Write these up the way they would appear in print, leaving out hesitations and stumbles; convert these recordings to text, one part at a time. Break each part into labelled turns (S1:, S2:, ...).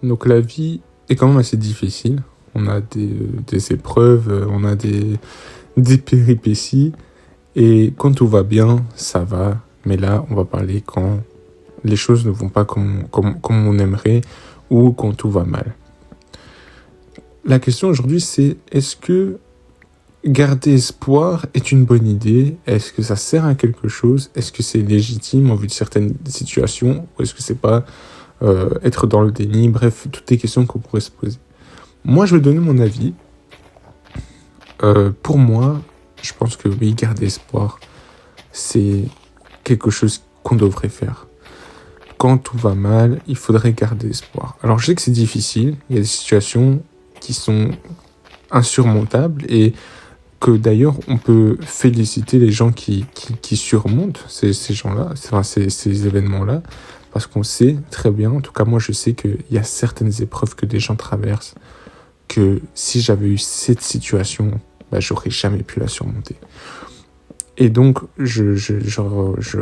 S1: Donc la vie est quand même assez difficile. On a des épreuves, on a des péripéties. Et quand tout va bien, ça va. Mais là, on va parler quand les choses ne vont pas comme on aimerait ou quand tout va mal. La question aujourd'hui, c'est est-ce que garder espoir est une bonne idée? Est-ce que ça sert à quelque chose? Est-ce que c'est légitime en vue de certaines situations? Ou est-ce que c'est pas être dans le déni? Bref, toutes les questions qu'on pourrait se poser. Moi, je vais donner mon avis. Pour moi, je pense que oui, garder espoir, c'est quelque chose qu'on devrait faire. Quand tout va mal, il faudrait garder espoir. Alors, je sais que c'est difficile. Il y a des situations qui sont insurmontables et que d'ailleurs, on peut féliciter les gens qui surmontent ces gens-là, ces événements-là, parce qu'on sait très bien, en tout cas moi je sais qu'il y a certaines épreuves que des gens traversent, que si j'avais eu cette situation, j'aurais jamais pu la surmonter. Et donc, je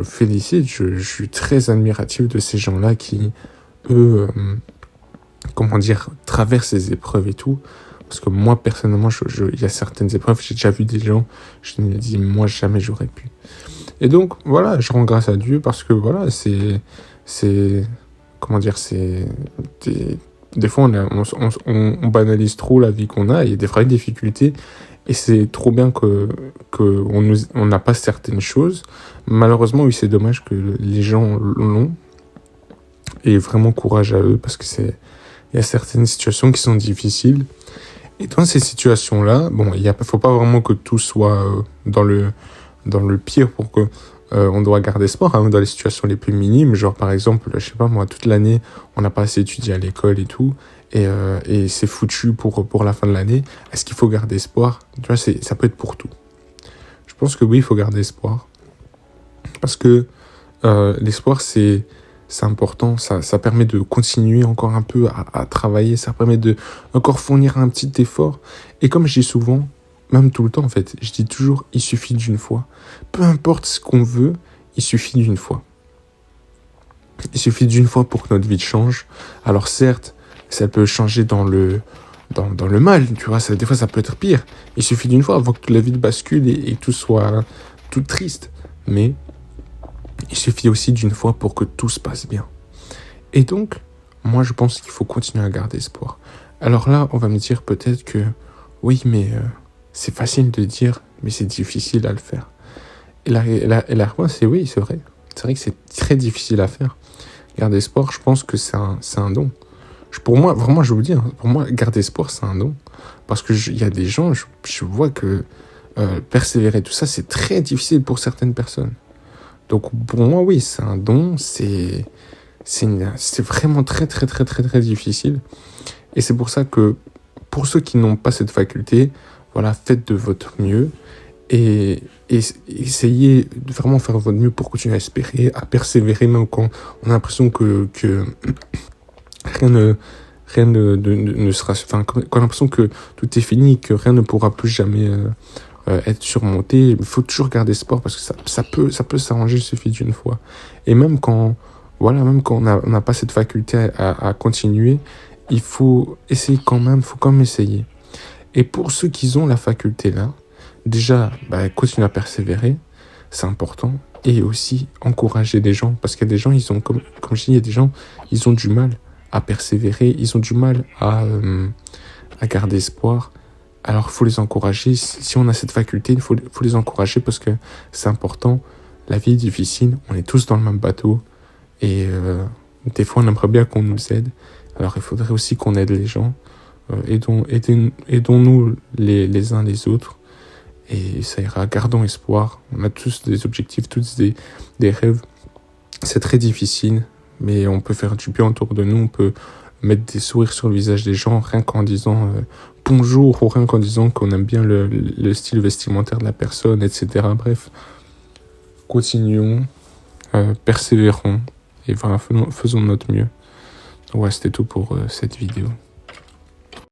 S1: félicite, je suis très admiratif de ces gens-là qui, eux, traversent ces épreuves et tout. Parce que moi, personnellement, il y a certaines épreuves, j'ai déjà vu des gens, je me dis, moi, jamais j'aurais pu. Et donc, voilà, je rends grâce à Dieu parce que, voilà, des fois, on banalise trop la vie qu'on a, il y a des vraies difficultés, et c'est trop bien on n'a pas certaines choses. Malheureusement, oui, c'est dommage que les gens l'ont, et vraiment courage à eux, parce que il y a certaines situations qui sont difficiles. Et dans ces situations-là, faut pas vraiment que tout soit dans le pire pour que on doit garder espoir, hein, dans les situations les plus minimes, genre par exemple, je sais pas moi, toute l'année, on n'a pas assez étudié à l'école et tout, et c'est foutu pour la fin de l'année. Est-ce qu'il faut garder espoir? Tu vois, ça peut être pour tout. Je pense que oui, il faut garder espoir, parce que l'espoir c'est important, ça permet de continuer encore un peu à travailler, ça permet de encore fournir un petit effort. Et comme je dis souvent, même tout le temps en fait, je dis toujours, il suffit d'une fois. Peu importe ce qu'on veut, il suffit d'une fois. Il suffit d'une fois pour que notre vie change. Alors certes, ça peut changer dans le mal, tu vois, des fois ça peut être pire. Il suffit d'une fois avant que la vie bascule et tout soit tout triste. Mais il suffit aussi d'une fois pour que tout se passe bien. Et donc, moi je pense qu'il faut continuer à garder espoir. Alors là, on va me dire peut-être que oui, mais c'est facile de dire, mais c'est difficile à le faire. Et la réponse, c'est oui, c'est vrai. C'est vrai que c'est très difficile à faire. Garder espoir, je pense que c'est un don. Pour moi, vraiment, je vous dis, pour moi, garder espoir, c'est un don. Parce que il y a des gens, je vois que persévérer, tout ça, c'est très difficile pour certaines personnes. Donc pour moi, oui, c'est un don, c'est vraiment très, très, très, très, très difficile. Et c'est pour ça que, pour ceux qui n'ont pas cette faculté, voilà, faites de votre mieux et essayez de vraiment faire votre mieux pour continuer à espérer, à persévérer, même quand on a l'impression que rien ne sera, enfin, quand on a l'impression que tout est fini, que rien ne pourra plus jamais être surmonté. Il faut toujours garder espoir parce que ça peut s'arranger, il suffit d'une fois. Et même quand on n'a pas cette faculté à continuer, il faut essayer quand même, essayer. Et pour ceux qui ont la faculté là, déjà, continuer à persévérer, c'est important. Et aussi encourager des gens, parce qu'il y a des gens, ils ont, comme je dis, il y a des gens, ils ont du mal à persévérer, ils ont du mal à garder espoir. Alors, il faut les encourager. Si on a cette faculté, il faut les encourager parce que c'est important. La vie est difficile, on est tous dans le même bateau. Et des fois, on aimerait bien qu'on nous aide. Alors, il faudrait aussi qu'on aide les gens. Aidons-nous les uns les autres. Et ça ira, gardons espoir. On a tous des objectifs, tous des rêves. C'est très difficile, mais on peut faire du bien autour de nous. On peut mettre des sourires sur le visage des gens, rien qu'en disant bonjour, ou rien qu'en disant qu'on aime bien le style vestimentaire de la personne, etc. Bref, continuons, persévérons, et voilà, faisons de notre mieux. Ouais, c'était tout pour cette vidéo.